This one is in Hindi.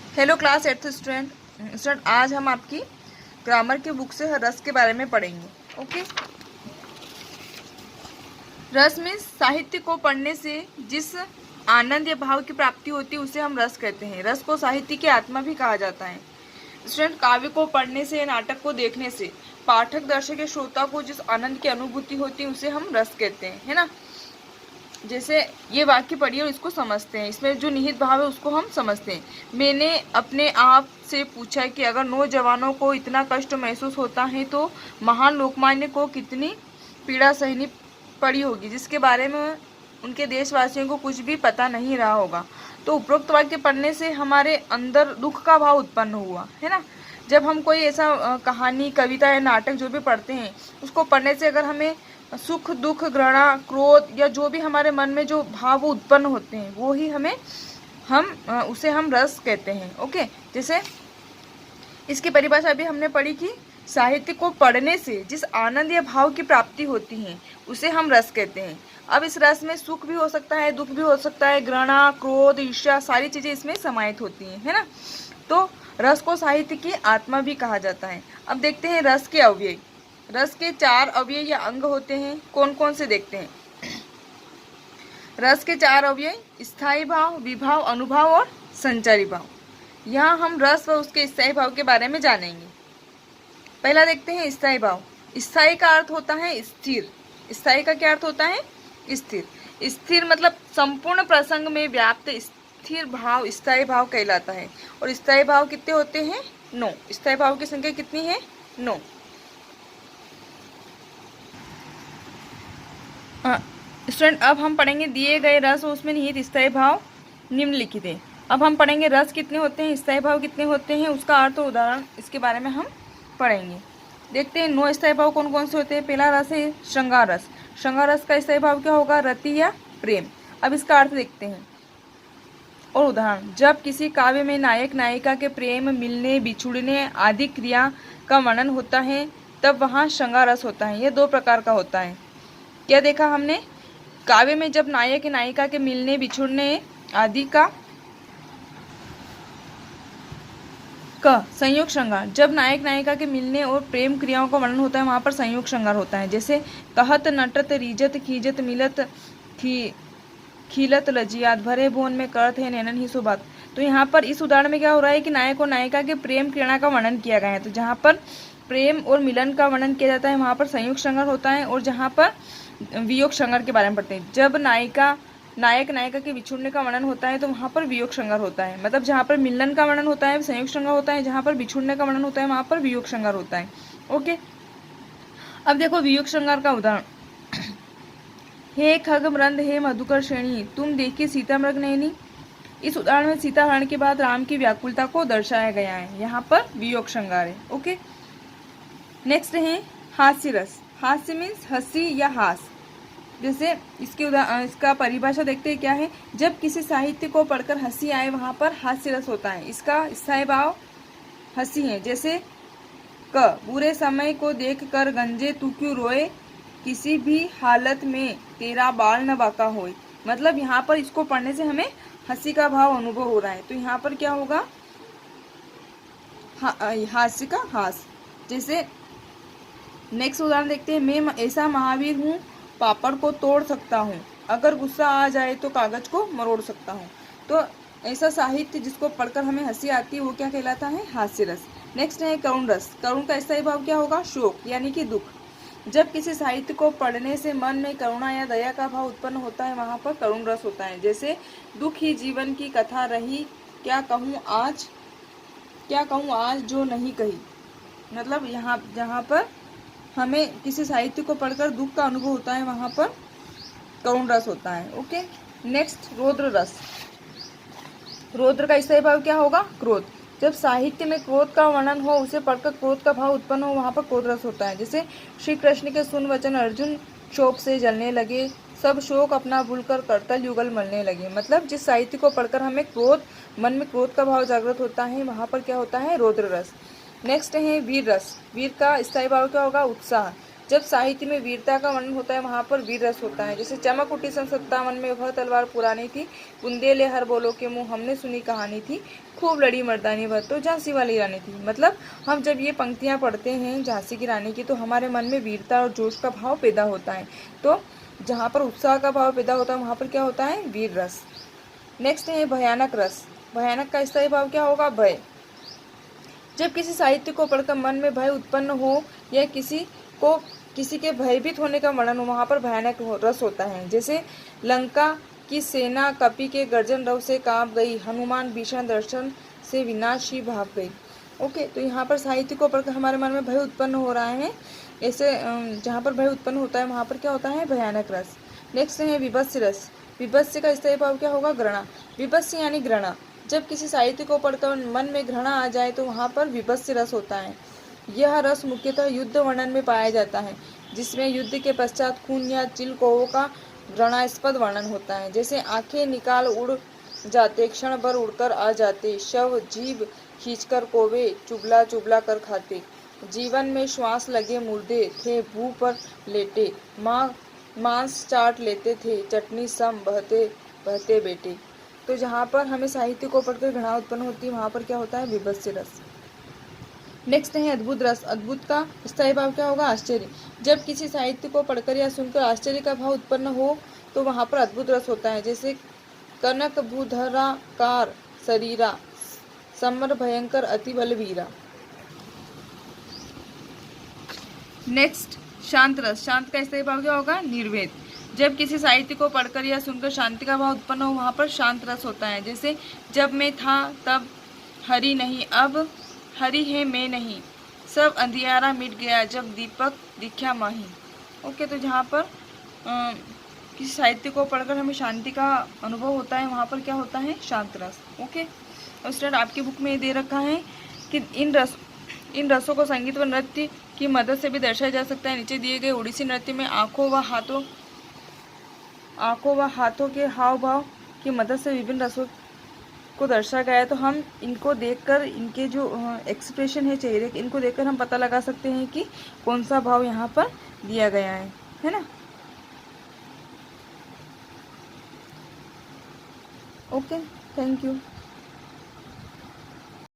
हेलो क्लास 8th स्टूडेंट आज हम आपकी ग्रामर की बुक से रस के बारे में पढ़ेंगे। ओके। रस में साहित्य को पढ़ने से जिस आनंद या भाव की प्राप्ति होती है उसे हम रस कहते हैं। रस को साहित्य की आत्मा भी कहा जाता है। स्टूडेंट, काव्य को पढ़ने से, नाटक को देखने से पाठक, दर्शक या श्रोता को जिस आनंद की अनुभूति होती है उसे हम रस कहते हैं, है ना। जैसे ये वाक्य पढ़िए और इसको समझते हैं, इसमें जो निहित भाव है उसको हम समझते हैं। मैंने अपने आप से पूछा कि अगर नौजवानों को इतना कष्ट महसूस होता है तो महान लोकमान्य को कितनी पीड़ा सहनी पड़ी होगी, जिसके बारे में उनके देशवासियों को कुछ भी पता नहीं रहा होगा। तो उपरोक्त वाक्य पढ़ने से हमारे अंदर दुख का भाव उत्पन्न हुआ, है ना। जब हम कोई ऐसा कहानी, कविता या नाटक जो भी पढ़ते हैं उसको पढ़ने से अगर हमें सुख, दुख, घृणा, क्रोध या जो भी हमारे मन में जो भाव उत्पन्न होते हैं वो ही उसे हम रस कहते हैं। ओके। जैसे इसकी परिभाषा भी हमने पढ़ी कि साहित्य को पढ़ने से जिस आनंद या भाव की प्राप्ति होती है उसे हम रस कहते हैं। अब इस रस में सुख भी हो सकता है, दुख भी हो सकता है, घृणा, क्रोध, ईर्ष्या, सारी चीजें इसमें समाहित होती हैं, है ना। तो रस को साहित्य की आत्मा भी कहा जाता है। अब देखते हैं रस के अवयव। रस के 4 अवयव या अंग होते हैं। कौन कौन से देखते हैं। रस के 4 अवयव: स्थायी भाव, विभाव, अनुभाव और संचारी भाव। यहाँ हम रस व उसके स्थायी भाव के बारे में जानेंगे। पहला देखते हैं स्थायी भाव। स्थायी का अर्थ होता है स्थिर। स्थायी का क्या अर्थ होता है? स्थिर। स्थिर मतलब संपूर्ण प्रसंग में व्याप्त स्थिर भाव स्थायी भाव कहलाता है। और स्थायी भाव कितने होते हैं? 9। स्थायी भाव की संख्या कितनी है? 9। स्टूडेंट, अब हम पढ़ेंगे दिए गए रस और उसमें निहित स्थायी भाव निम्नलिखित है। अब हम पढ़ेंगे रस कितने होते हैं, स्थायी भाव कितने होते हैं, उसका अर्थ और उदाहरण इसके बारे में हम पढ़ेंगे। देखते हैं 9 स्थायी भाव कौन कौन से होते हैं। पहला रस है श्रृंगार रस। श्रृंगार रस का स्थायी भाव क्या होगा? रति या प्रेम। अब इसका अर्थ देखते हैं और उदाहरण। जब किसी काव्य में नायक नायिका के प्रेम, मिलने, बिछुड़ने आदि क्रिया का वर्णन होता है तब वहाँ श्रृंगार रस होता है। यह 2 प्रकार का होता है। क्या देखा हमने? काव्य में जब नायक नायिका के मिलने, बिछुड़ने आदि का संयोग श्रृंगार। जब नायक नायिका के मिलने और प्रेम क्रियाओं का वर्णन होता है वहां पर संयोग श्रृंगार होता है। जैसे कहत, नटत, रीजत, खीजत, मिलत, खीलत, लजियात, भरे भुवन में करत है नैनन ही सुबात। तो यहाँ पर इस उदाहरण में क्या हो रहा है कि नायक और नायिका के प्रेम क्रिया का वर्णन किया गया है। तो जहाँ पर प्रेम और मिलन का वर्णन किया जाता है वहाँ पर संयोग श्रृंगार होता है। और जहाँ पर वियोग श्रृंगार के बारे में पढ़ते हैं, जब नायक नायिका के बिछुड़ने का वर्णन होता है तो वहाँ पर वियोग श्रृंगार होता है। मतलब जहाँ पर मिलन का वर्णन होता है संयोग श्रृंगार होता है, जहाँ पर बिछुड़ने का वर्णन होता है वहाँ पर वियोग श्रृंगार होता है। ओके। अब देखो वियोग श्रृंगार का उदाहरण। हे खग मृंद, हे मधुकर श्रेणी, तुम देखिए सीता मृग नयनी। इस उदाहरण में सीता हरण के बाद राम की व्याकुलता को दर्शाया गया है। यहाँ पर वियोग श्रृंगार है। ओके। नेक्स्ट है हास्य रस। हास्य मीन्स हंसी या हास। जैसे इसका परिभाषा देखते हैं क्या है। जब किसी साहित्य को पढ़कर हंसी आए वहां पर हास्य रस होता है। इसका स्थायी भाव हंसी है। जैसे बुरे समय को देखकर गंजे तू क्यों रोए, किसी भी हालत में तेरा बाल न बाका होए। मतलब यहाँ पर इसको पढ़ने से हमें हंसी का भाव अनुभव हो रहा है। तो यहाँ पर क्या होगा? हास्य का हास। जैसे नेक्स्ट उदाहरण देखते हैं। मैं ऐसा महावीर हूँ, पापड़ को तोड़ सकता हूँ, अगर गुस्सा आ जाए तो कागज को मरोड़ सकता हूँ। तो ऐसा साहित्य जिसको पढ़कर हमें हंसी आती है वो क्या कहलाता है? हास्य रस। नेक्स्ट है करुण रस। करुण का स्थायी भाव क्या होगा? शोक यानी कि दुख। जब किसी साहित्य को पढ़ने से मन में करुणा या दया का भाव उत्पन्न होता है वहाँ पर करुण रस होता है। जैसे दुख ही जीवन की कथा रही, क्या कहूँ आज जो नहीं कही। मतलब यहाँ जहाँ पर हमें किसी साहित्य को पढ़कर दुख का अनुभव होता है वहाँ पर करुण रस होता है। ओके। नेक्स्ट रौद्र रस। रौद्र का स्थायी भाव क्या होगा? क्रोध। जब साहित्य में क्रोध का वर्णन हो, उसे पढ़कर क्रोध का भाव उत्पन्न हो वहाँ पर क्रोध रस होता है। जैसे श्री कृष्ण के सुन वचन अर्जुन शोक से जलने लगे, सब शोक अपना भूलकर करतल युगल मलने लगे। मतलब जिस साहित्य को पढ़कर हमें मन में क्रोध का भाव जागृत होता है वहाँ पर क्या होता है? रौद्र रस। नेक्स्ट है वीर रस। वीर का स्थायी भाव क्या होगा? उत्साह। जब साहित्य में वीरता का वर्णन होता है वहाँ पर वीर रस होता है। जैसे चमक उठी सन 57 में, वह तलवार पुरानी थी, बुंदेले हर बोलो के मुँह, हमने सुनी कहानी थी, खूब लड़ी मर्दानी वह तो झांसी वाली रानी थी। मतलब हम जब ये पंक्तियाँ पढ़ते हैं झांसी की रानी की, तो हमारे मन में वीरता और जोश का भाव पैदा होता है। तो जहाँ पर उत्साह का भाव पैदा होता है वहाँ पर क्या होता है? वीर रस। नेक्स्ट है भयानक रस। भयानक का स्थायी भाव क्या होगा? भय। जब किसी साहित्य को पढ़कर मन में भय उत्पन्न हो या किसी के भयभीत होने का वर्णन हो, वहाँ पर भयानक रस होता है। जैसे लंका की सेना कपि के गर्जन रव से कांप गई, हनुमान भीषण दर्शन से विनाश ही भाग गई। ओके, तो यहाँ पर साहित्य को पढ़कर हमारे मन में भय उत्पन्न हो रहा है। ऐसे जहाँ पर भय उत्पन्न होता है वहाँ पर क्या होता है? भयानक रस। नेक्स्ट है विभत्स रस। विभत्स का स्थायी भाव क्या होगा? घृणा। विभत्स यानी घृणा। जब किसी साहित्य को पढ़कर मन में घृणा आ जाए तो वहाँ पर विभत्स रस होता है। यह रस मुख्यतः युद्ध वर्णन में पाया जाता है, जिसमें युद्ध के पश्चात खून या चिलकों का घृणास्पद वर्णन होता है। जैसे आंखें निकाल उड़ जाते, क्षण भर उड़कर आ जाते, शव जीभ खींचकर कोवे चुबला चुबला कर खाते, जीवन में श्वास लगे मुर्दे थे भू पर लेटे, मांस चाट लेते थे, चटनी सम बहते बहते बेटे। तो जहाँ पर हमें साहित्य को पढ़कर घृणा उत्पन्न होती है वहाँ पर क्या होता है? विभत्स रस। नेक्स्ट है अद्भुत रस। अद्भुत का स्थायी भाव क्या होगा? आश्चर्य। जब किसी साहित्य को पढ़कर या सुनकर आश्चर्य का भाव उत्पन्न हो तो वहाँ पर अद्भुत रस होता है। जैसे कनक भूधराकार शरीरा, समर भयंकर अति बलवीरा। नेक्स्ट शांत रस। शांत का स्थायी भाव क्या होगा? निर्वेद। जब किसी साहित्य को पढ़कर या सुनकर शांति का भाव उत्पन्न हो वहाँ पर शांत रस होता है। जैसे जब मैं था तब हरि नहीं, अब हरि है मैं नहीं, सब अंधियारा मिट गया जब दीपक दिखा माही। ओके, तो जहाँ पर किसी साहित्य को पढ़कर हमें शांति का अनुभव होता है वहाँ पर क्या होता है? शांत रस। ओके, और स्टूडेंट आपकी बुक में ये दे रखा है कि इन रसों को संगीत व नृत्य की मदद से भी दर्शाया जा सकता है। नीचे दिए गए ओडिसी नृत्य में आँखों व हाथों के हाव भाव की मदद से विभिन्न रसों को दर्शाया गया है। तो हम इनको देखकर, इनके जो एक्सप्रेशन है चेहरे के, इनको देखकर हम पता लगा सकते हैं कि कौन सा भाव यहाँ पर दिया गया है ना। Okay, thank you.